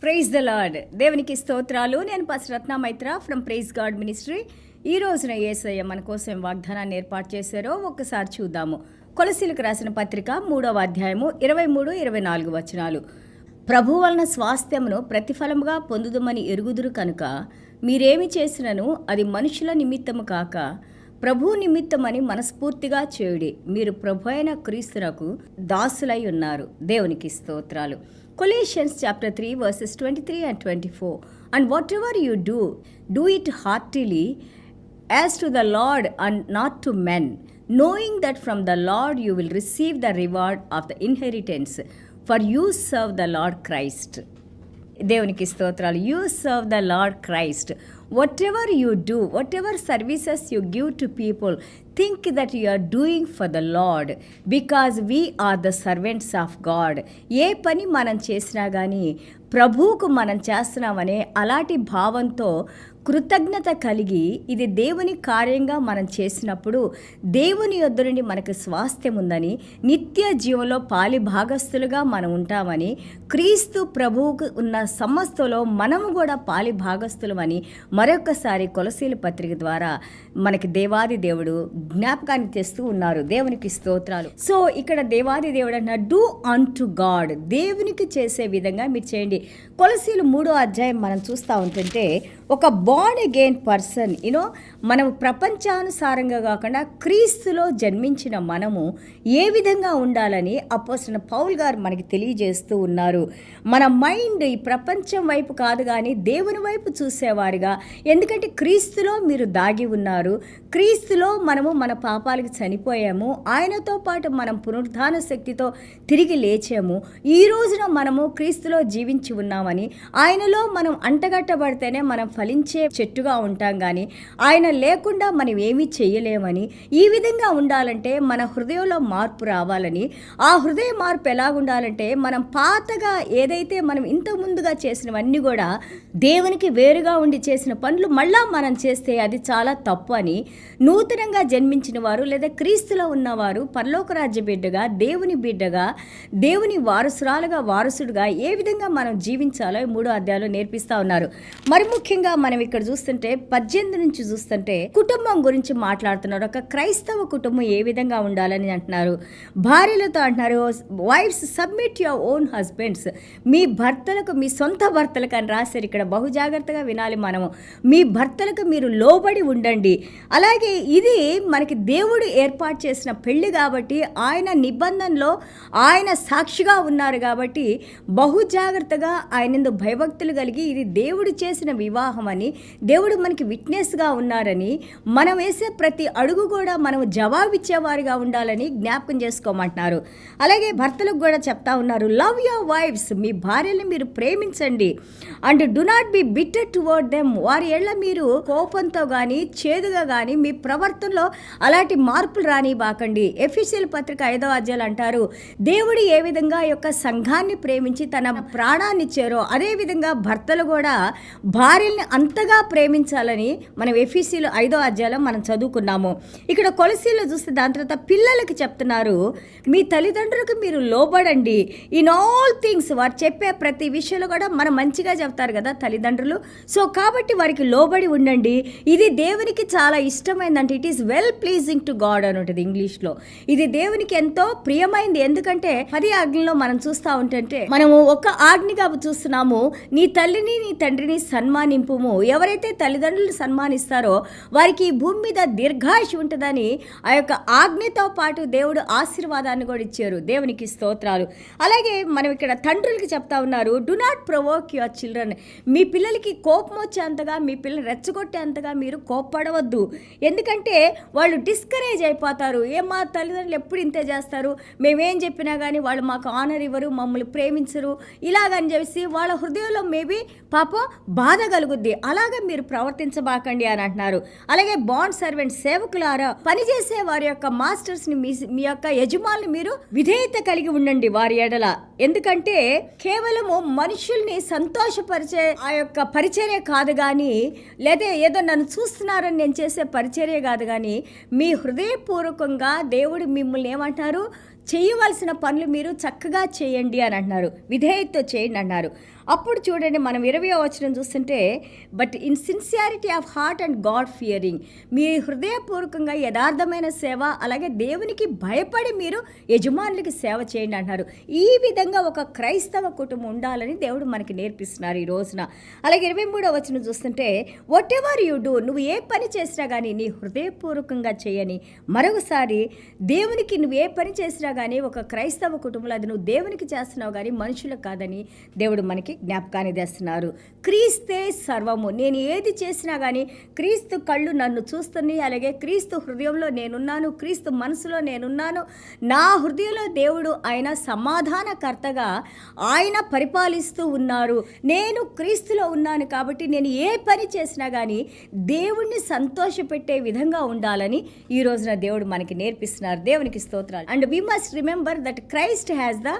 Praise the lord. దేవునికి స్తోత్రాలు. నేను pastor Ratna Maitra from praise God ministry. ఈ రోజున యేసయ్య మన కోసం వాగ్దానాన్ని ఏర్పాటు చేశారో ఒక్కసారి చూద్దాము. కొలసీలకు రాసిన పత్రిక 3వ అధ్యాయము 23-24 వచనాలు. ప్రభు వలన స్వాస్థ్యమును ప్రతిఫలముగా పొందుదుమని ఎరుగుదురు కనుక మీరేమి చేసినను అది మనుషుల నిమిత్తము కాక ప్రభు నిమిత్తమని మనస్ఫూర్తిగా చేయుడి. మీరు ప్రభు అయిన క్రీస్తునకు దాసులై ఉన్నారు. దేవునికి స్తోత్రాలు. Colossians chapter 3 verses 23 and 24. And whatever you do it heartily as to the Lord and not to men, knowing that from the Lord you will receive the reward of the inheritance, for you serve the Lord Christ. దేవునికి స్తోత్రాలు. You serve the lord Christ. whatever you do, whatever services you give to people, think that you are doing for the Lord, because we are the servants of God. ఏ పని మనం చేసినా కానీ ప్రభువుకు మనం చేస్తున్నామనే అలాంటి భావంతో కృతజ్ఞత కలిగి ఇది దేవుని కార్యంగా మనం చేసినప్పుడు దేవుని యొద్ద నుండి మనకు స్వాస్థ్యం ఉందని, నిత్య జీవంలో పాలి భాగస్థులుగా మనం ఉంటామని, క్రీస్తు ప్రభువుకు ఉన్న సమస్తలో మనము కూడా పాలి భాగస్థులమని మరొకసారి కొలసీల పత్రిక ద్వారా మనకి దేవాది దేవుడు జ్ఞాపకాన్ని తెస్తూ ఉన్నారు. దేవునికి స్తోత్రాలు. సో ఇక్కడ దేవాది దేవుడు అన్న డూ అన్ టు గాడ్, దేవునికి చేసే విధంగా మీరు చేయండి. కొలసీలు 3వ అధ్యాయం మనం చూస్తూ ఉంటుంటే ఒక బార్న్ అగైన్ పర్సన్, మనము ప్రపంచానుసారంగా కాకుండా క్రీస్తులో జన్మించిన మనము ఏ విధంగా ఉండాలని అపోస్తలుడైన పౌలు గారు మనకి తెలియజేస్తూ ఉన్నారు. మన మైండ్ ఈ ప్రపంచం వైపు కాదు కానీ దేవుని వైపు చూసేవారుగా, ఎందుకంటే క్రీస్తులో మీరు దాగి ఉన్నారు. క్రీస్తులో మనము మన పాపాలకు చనిపోయాము, ఆయనతో పాటు మనం పునరుద్ధాన శక్తితో తిరిగి లేచాము. ఈ రోజున మనము క్రీస్తులో జీవించి ఉన్నామని, ఆయనలో మనం అంటగట్టబడితేనే మనం ఫలించే చెట్టుగా ఉంటాం కానీ ఆయన లేకుండా మనం ఏమీ చేయలేమని, ఈ విధంగా ఉండాలంటే మన హృదయంలో మార్పు రావాలని, ఆ హృదయ మార్పు ఎలాగుండాలంటే మనం పాతగా ఏదైతే మనం ఇంత ముందుగా చేసినవన్నీ కూడా దేవునికి వేరుగా ఉండి చేసిన పనులు మళ్ళా మనం చేస్తే అది చాలా తప్పు అని, నూతనంగా జన్మించిన వారు లేదా క్రీస్తులో ఉన్నవారు పరలోక రాజ్య బిడ్డగా, దేవుని బిడ్డగా, దేవుని వారసురాలుగా, వారసుడుగా ఏ విధంగా మనం జీవించాలో 3వ అధ్యాయంలో నేర్పిస్తూ ఉన్నారు. మరి ముఖ్యంగా మనం ఇక్కడ చూస్తుంటే 18 నుంచి చూస్తుంటే కుటుంబం గురించి మాట్లాడుతున్నారు. ఒక క్రైస్తవ కుటుంబం ఏ విధంగా ఉండాలని అంటున్నారు. భార్యలతో అంటున్నారు, wives submit your own husbands, మీ భర్తలకు, మీ సొంత భర్తలకు అని రాశారు. ఇక్కడ బహు జాగ్రత్తగా వినాలి మనము. మీ భర్తలకు మీరు లోబడి ఉండండి. అలాగే ఇది మనకి దేవుడు ఏర్పాటు చేసిన పెళ్లి కాబట్టి, ఆయన నిబంధనలో ఆయన సాక్షిగా ఉన్నారు కాబట్టి బహు జాగ్రత్తగా ఆయన భయభక్తులు కలిగి ఇది దేవుడు చేసిన వివాహం అని, దేవుడు మనకి విట్నెస్గా ఉన్నారని, మనం వేసే ప్రతి అడుగు కూడా మనం జవాబిచ్చేవారిగా ఉండాలని జ్ఞాపకం చేసుకోమంటున్నారు. అలాగే భర్తలకు కూడా చెప్తా ఉన్నారు, లవ్ యువర్ వైఫ్స్, మీ భార్యని మీరు ప్రేమించండి. And do not be bitter towards them, వారి ఏళ్ళ మీరు కోపంతో కానీ చేదుగా కానీ మీ ప్రవర్తనలో అలాంటి మార్పులు రానివ్వకండి. ఎఫెసీయుల పత్రిక 5వ అధ్యాయం అంటారు, దేవుడు ఏ విధంగా యొక్క సంఘాన్ని ప్రేమించి తన ప్రాణాన్ని ఇచ్చారో అదేవిధంగా భర్తలు కూడా భార్యల్ని అంతగా ప్రేమించాలని మనం ఎఫెసీయుల 5వ అధ్యాయం మనం చదువుకున్నాము. ఇక్కడ కొలసీలో చూస్తే దాని తర్వాత పిల్లలకి చెప్తున్నారు, మీ తల్లిదండ్రులకు మీరు లోబడండి. ఇన్ ఆల్ థింగ్స్, వారు చెప్పే ప్రతి విషయంలో కూడా మనం మంచిగా చెప్తారు కదా తల్లిదండ్రులు. సో కాబట్టి వారికి లోబడి ఉండండి. ఇది దేవునికి చాలా ఇష్టమైందంటే it is well pleasing to God అని ఉంటుంది ఇంగ్లీష్లో. ఇది దేవునికి ఎంతో ప్రియమైంది. ఎందుకంటే 10 ఆజ్ఞల్లో మనం చూస్తూ ఉంటుంటే మనము ఒక ఆజ్ఞగా చూస్తున్నాము, నీ తల్లిని నీ తండ్రిని సన్మానింపుము. ఎవరైతే తల్లిదండ్రులు సన్మానిస్తారో వారికి ఈ భూమి మీద దీర్ఘాయుష్ ఉంటుందని ఆ యొక్క ఆజ్ఞతో పాటు దేవుడు ఆశీర్వాదాన్ని కూడా ఇచ్చారు. దేవునికి స్తోత్రాలు. అలాగే మనం ఇక్కడ తండ్రులకి చెప్తా ఉన్నారు, do not provoke your children, మీ పిల్లలకి కోపం వచ్చేంతగా, మీ పిల్లలు రెచ్చగొట్టేంతగా మీరు కోప్పడవద్దు. ఎందుకంటే వాళ్ళు డిస్కరేజ్ అయిపోతారు. మా తల్లిదండ్రులు ఎప్పుడు ఇంతే చేస్తారు, మేమేం చెప్పినా కానీ వాళ్ళు మాకు ఆనర్ ఇవ్వరు, మమ్మల్ని ప్రేమించరు, ఇలాగని చెప్పేసి వాళ్ళ హృదయంలో మేబీ పాపం బాధ కలుగుద్ది. అలాగే మీరు ప్రవర్తించబాకండి అని అంటున్నారు. అలాగే బాండ్ సర్వెంట్, సేవకులారా, పనిచేసే వారి యొక్క మాస్టర్స్ని, మీ యొక్క యజమానులు మీరు విధేయత కలిగి ఉండండి వారి ఎడల. ఎందుకంటే కేవలము మనుషుల్ని సంతోషపరిచే ఆ యొక్క పరిచర్య కాదు కానీ, లేదా ఏదో నన్ను చూస్తున్నారని నేను చేసే పరిచర్య కాదు కానీ, మీ హృదయపూర్వకంగా దేవుడు మిమ్మల్ని ఏమంటారు, చేయవలసిన పనులు మీరు చక్కగా చేయండి అని అంటున్నారు. విధేయతతో చేయండి అన్నారు. అప్పుడు చూడండి మనం 20వ వచనం చూస్తుంటే, but in sincerity of heart and God fearing, మీ హృదయపూర్వకంగా యథార్థమైన సేవ, అలాగే దేవునికి భయపడి మీరు యజమానులకి సేవ చేయండి అంటున్నారు. ఈ విధంగా ఒక క్రైస్తవ కుటుంబం ఉండాలని దేవుడు మనకి నేర్పిస్తున్నారు ఈ రోజున. అలాగే 23వ వచనం చూస్తుంటే, వాట్ ఎవర్ యూ డూ, నువ్వు ఏ పని చేసినా కానీ నీ హృదయపూర్వకంగా చేయని. మరొకసారి దేవునికి నువ్వు ఏ పని చేసినా కానీ ఒక క్రైస్తవ కుటుంబంలో అది నువ్వు దేవునికి చేస్తున్నావు కానీ మనుషులకు కాదని దేవుడు మనకి జ్ఞాపకాన్ని తెస్తున్నారు. క్రీస్తే సర్వము, నేను ఏది చేసినా కానీ క్రీస్తు కళ్ళు నన్ను చూస్తున్నాయి, అలాగే క్రీస్తు హృదయంలో నేనున్నాను, క్రీస్తు మనసులో నేనున్నాను. నా హృదయంలో దేవుడు ఆయన సమాధానకర్తగా ఆయన పరిపాలిస్తూ ఉన్నారు. నేను క్రీస్తులో ఉన్నాను కాబట్టి నేను ఏ పని చేసినా కానీ దేవుణ్ణి సంతోషపెట్టే విధంగా ఉండాలని ఈ రోజున దేవుడు మనకి నేర్పిస్తున్నారు. దేవునికి స్తోత్రాలు. And we must remember that Christ has the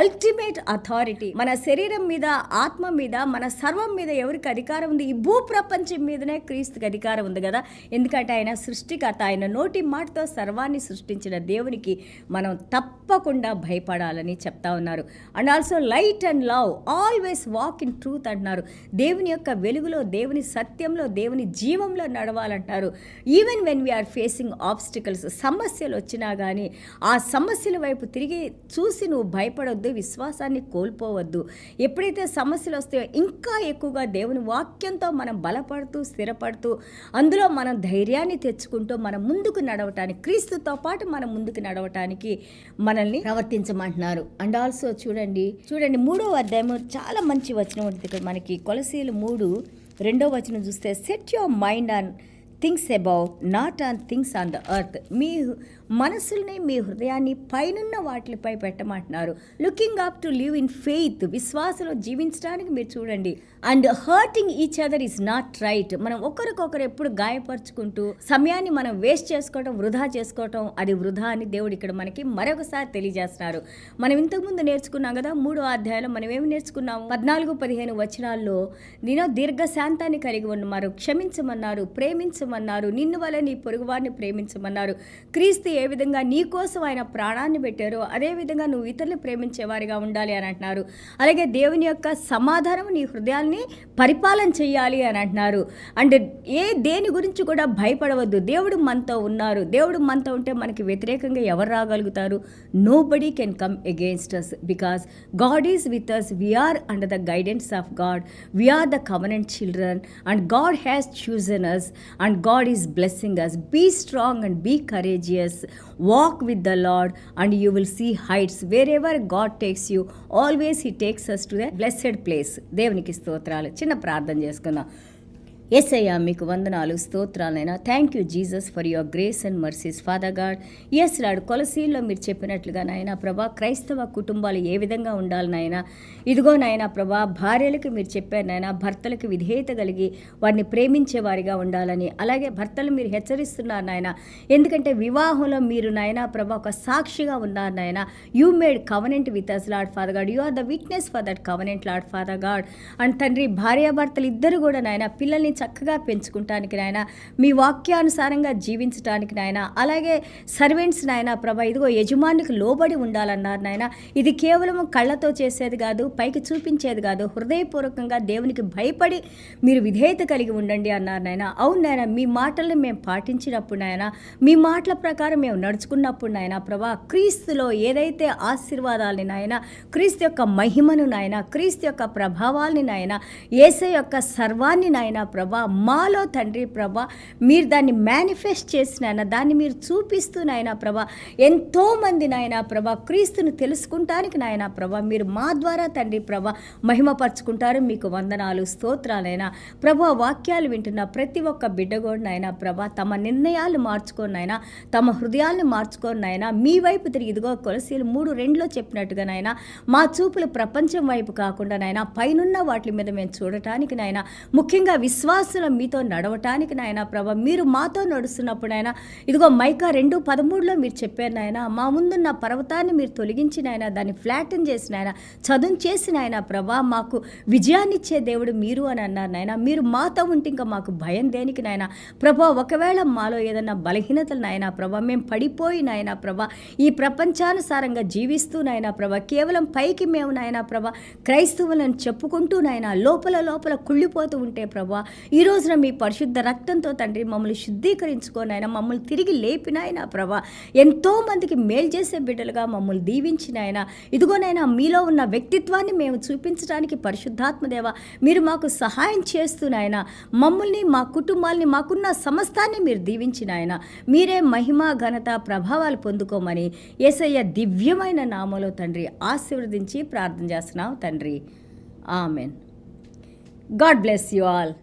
ultimate authority. మన శరీరం మీద, ఆత్మ మీద, మన సర్వం మీద ఎవరికి అధికారం ఉంది? ఈ భూ ప్రపంచం మీదనే క్రీస్తుకి అధికారం ఉంది కదా. ఎందుకంటే ఆయన సృష్టికర్త, ఆయన నోటి మాటతో సర్వాన్ని సృష్టించిన దేవునికి మనం తప్పకుండా భయపడాలని చెప్తా ఉన్నారు. And also light and love, always walk in truth అంటున్నారు. దేవుని యొక్క వెలుగులో, దేవుని సత్యంలో, దేవుని జీవంలో నడవాలంటారు. Even when we are facing obstacles, సమస్యలు వచ్చినా కానీ ఆ సమస్యల వైపు తిరిగి చూసి నువ్వు భయపడొద్దు, విశ్వాసాన్ని కోల్పోవద్దు. ఎప్పుడైతే సమస్యలు వస్తాయో ఇంకా ఎక్కువగా దేవుని వాక్యంతో మనం బలపడుతూ, స్థిరపడుతూ, అందులో మనం ధైర్యాన్ని తెచ్చుకుంటూ మనం ముందుకు నడవటానికి, క్రీస్తుతో పాటు మనం ముందుకు నడవటానికి మనల్ని ప్రవర్తించమంటున్నారు. అండ్ ఆల్సో చూడండి 3వ అధ్యాయము చాలా మంచి వచనం ఉంటుంది ఇక్కడ మనకి. కొలసీలు 3:2 వచనం చూస్తే, set your mind on things about, not on things on the earth. మీ మనసుల్ని, మీ హృదయాన్ని పైనున్న వాటిపై పెట్టమంటున్నారు. Looking up to live in faith, విశ్వాసంలో జీవించడానికి మీరు చూడండి. And hurting each other is not right. మనం ఒకరికొకరు ఎప్పుడు గాయపరుచుకుంటూ సమయాన్ని మనం వేస్ట్ చేసుకోవటం, వృధా చేసుకోవటం, అది వృధా అని దేవుడు ఇక్కడ మనకి మరొకసారి తెలియజేస్తున్నారు. మనం ఇంతకుముందు నేర్చుకున్నాం కదా 3వ అధ్యాయంలో మనం ఏమి నేర్చుకున్నాము? 14-15 వచనాల్లో నేను దీర్ఘశాంతాన్ని కలిగి ఉన్నమారు, క్షమించమన్నారు, ప్రేమించమన్నారు, నిన్ను వల్ల నీ పొరుగువారిని ప్రేమించమన్నారు. క్రీస్తు ఏ విధంగా నీ కోసం ఆయన ప్రాణాన్ని పెట్టారో అదే విధంగా నువ్వు ఇతరులు ప్రేమించేవారిగా ఉండాలి అని అంటున్నారు. అలాగే దేవుని యొక్క సమాధానం నీ హృదయాల్ని పరిపాలన చేయాలి అని అంటున్నారు. అండ్ దేని గురించి కూడా భయపడవద్దు. దేవుడు మనతో ఉన్నారు. దేవుడు మనతో ఉంటే మనకి వ్యతిరేకంగా ఎవరు రాగలుగుతారు? Nobody can come against us because God is with us. We are under the guidance of God. We are the covenant children and God has chosen us and God is blessing us. Be strong and be courageous. Walk with the Lord and you will see heights. Wherever God takes you, always he takes us to the blessed place. దేవునికి స్తోత్రాలు. చిన్న ప్రార్థన చేసుకుందాం. యేసయ్యా మీకు వందనాలు, స్తోత్రాలైనా. Thank you Jesus for your grace and mercies Father God. Yes Lord, కొలసీల్లో మీరు చెప్పినట్లుగా నాయనా ప్రభా క్రైస్తవ కుటుంబాలు ఏ విధంగా ఉండాలి నాయనా. ఇదిగో నాయనా ప్రభా, భార్యలకు మీరు చెప్పారు నాయనా, భర్తలకు విధేయత కలిగి వారిని ప్రేమించేవారిగా ఉండాలని. అలాగే భర్తలు మీరు హెచ్చరిస్తున్నారు నాయన, ఎందుకంటే వివాహంలో మీరు నాయనా ప్రభా ఒక సాక్షిగా ఉన్నారు నాయన. You made covenant with us lord father God. You are the witness for that covenant lord father God. And తండ్రి, భార్యాభర్తలు ఇద్దరు కూడా నాయన పిల్లల్ని చక్కగా పెంచుకుంటానికి నాయన, మీ వాక్యానుసారంగా జీవించడానికి నాయన. అలాగే సర్వెంట్స్ నాయన ప్రభా, ఇదిగో యజమానికి లోబడి ఉండాలన్నారు నాయన. ఇది కేవలం కళ్ళతో చేసేది కాదు, పైకి చూపించేది కాదు, హృదయపూర్వకంగా దేవునికి భయపడి మీరు విధేయత కలిగి ఉండండి అన్నారు నాయన. అవును నాయన, మీ మాటల్ని మేము పాటించినప్పుడు నాయన, మీ మాటల ప్రకారం మేము నడుచుకున్నప్పుడు నాయన ప్రభా, క్రీస్తులో ఏదైతే ఆశీర్వాదాలని నాయన, క్రీస్తు యొక్క మహిమను నాయన, క్రీస్తు యొక్క ప్రభావాల్ని నాయన, యేసయ్య యొక్క సర్వాన్ని నాయన ప్రభా మాలో తండ్రి ప్రభా మీరు దాన్ని మేనిఫెస్ట్ చేసిన దాన్ని మీరు చూపిస్తూ నాయన ప్రభా ఎంతోమంది నాయన ప్రభా క్రీస్తును తెలుసుకుంటానికి నాయన ప్రభా మీరు మా ద్వారా తండ్రి ప్రభా మహిమపరుచుకుంటారు. మీకు వందనాలు, స్తోత్రాలైనా ప్రభా. వాక్యాలు వింటున్న ప్రతి ఒక్క బిడ్డ కూడా నాయన ప్రభా తమ నిర్ణయాలు మార్చుకోనైనా, తమ హృదయాలను మార్చుకోనైనా మీ వైపు తిరిగి, ఇదిగో కొలసీలు 3:2 చెప్పినట్టుగా నాయన, మా చూపులు ప్రపంచం వైపు కాకుండా నాయన పైనున్న వాటి మీద మేము చూడటానికి నాయన, ముఖ్యంగా విశ్వాసం విశ్వాసులు మీతో నడవటానికి నాయన ప్రభా మీరు మాతో నడుస్తున్నప్పుడు నాయన ఇదిగో మైకా 2:13 మీరు చెప్పారు నాయన మా ముందున్న పర్వతాన్ని మీరు తొలగించిన ఆయన దాన్ని ఫ్లాటన్ చేసిన ఆయన చదును చేసిన ఆయన ప్రభా మాకు విజయాన్ని ఇచ్చే దేవుడు మీరు అని అన్నారు నాయన. మీరు మాతో ఉంటే ఇంకా మాకు భయం దేనికి నాయన ప్రభా. ఒకవేళ మాలో ఏదన్నా బలహీనతలు నాయన ప్రభా మేము పడిపోయి నాయన ప్రభా ఈ ప్రపంచానుసారంగా జీవిస్తూ నాయన ప్రభా కేవలం పైకి మేము నాయన ప్రభా క్రైస్తవులను చెప్పుకుంటూ నాయన లోపల కుళ్ళిపోతూ ఉంటే ప్రభా ఈ రోజున మీ పరిశుద్ధ రక్తంతో తండ్రి మమ్మల్ని శుద్ధీకరించుకోనైనా మమ్మల్ని తిరిగి లేపినాయన ప్రభా ఎంతో మందికి మేలు చేసే బిడ్డలుగా మమ్మల్ని దీవించినాయన. ఇదిగోనైనా మీలో ఉన్న వ్యక్తిత్వాన్ని మేము చూపించడానికి పరిశుద్ధాత్మదేవ మీరు మాకు సహాయం చేస్తున్నాయన. మమ్మల్ని మా కుటుంబాల్ని మాకున్న సమస్తాన్ని మీరు దీవించినాయన. మీరే మహిమ ఘనత ప్రభావాలు పొందుకోమని యేసయ్య దివ్యమైన నామములో తండ్రి ఆశీర్వదించి ప్రార్థన చేస్తున్నాం తండ్రి. Amen. God bless you all.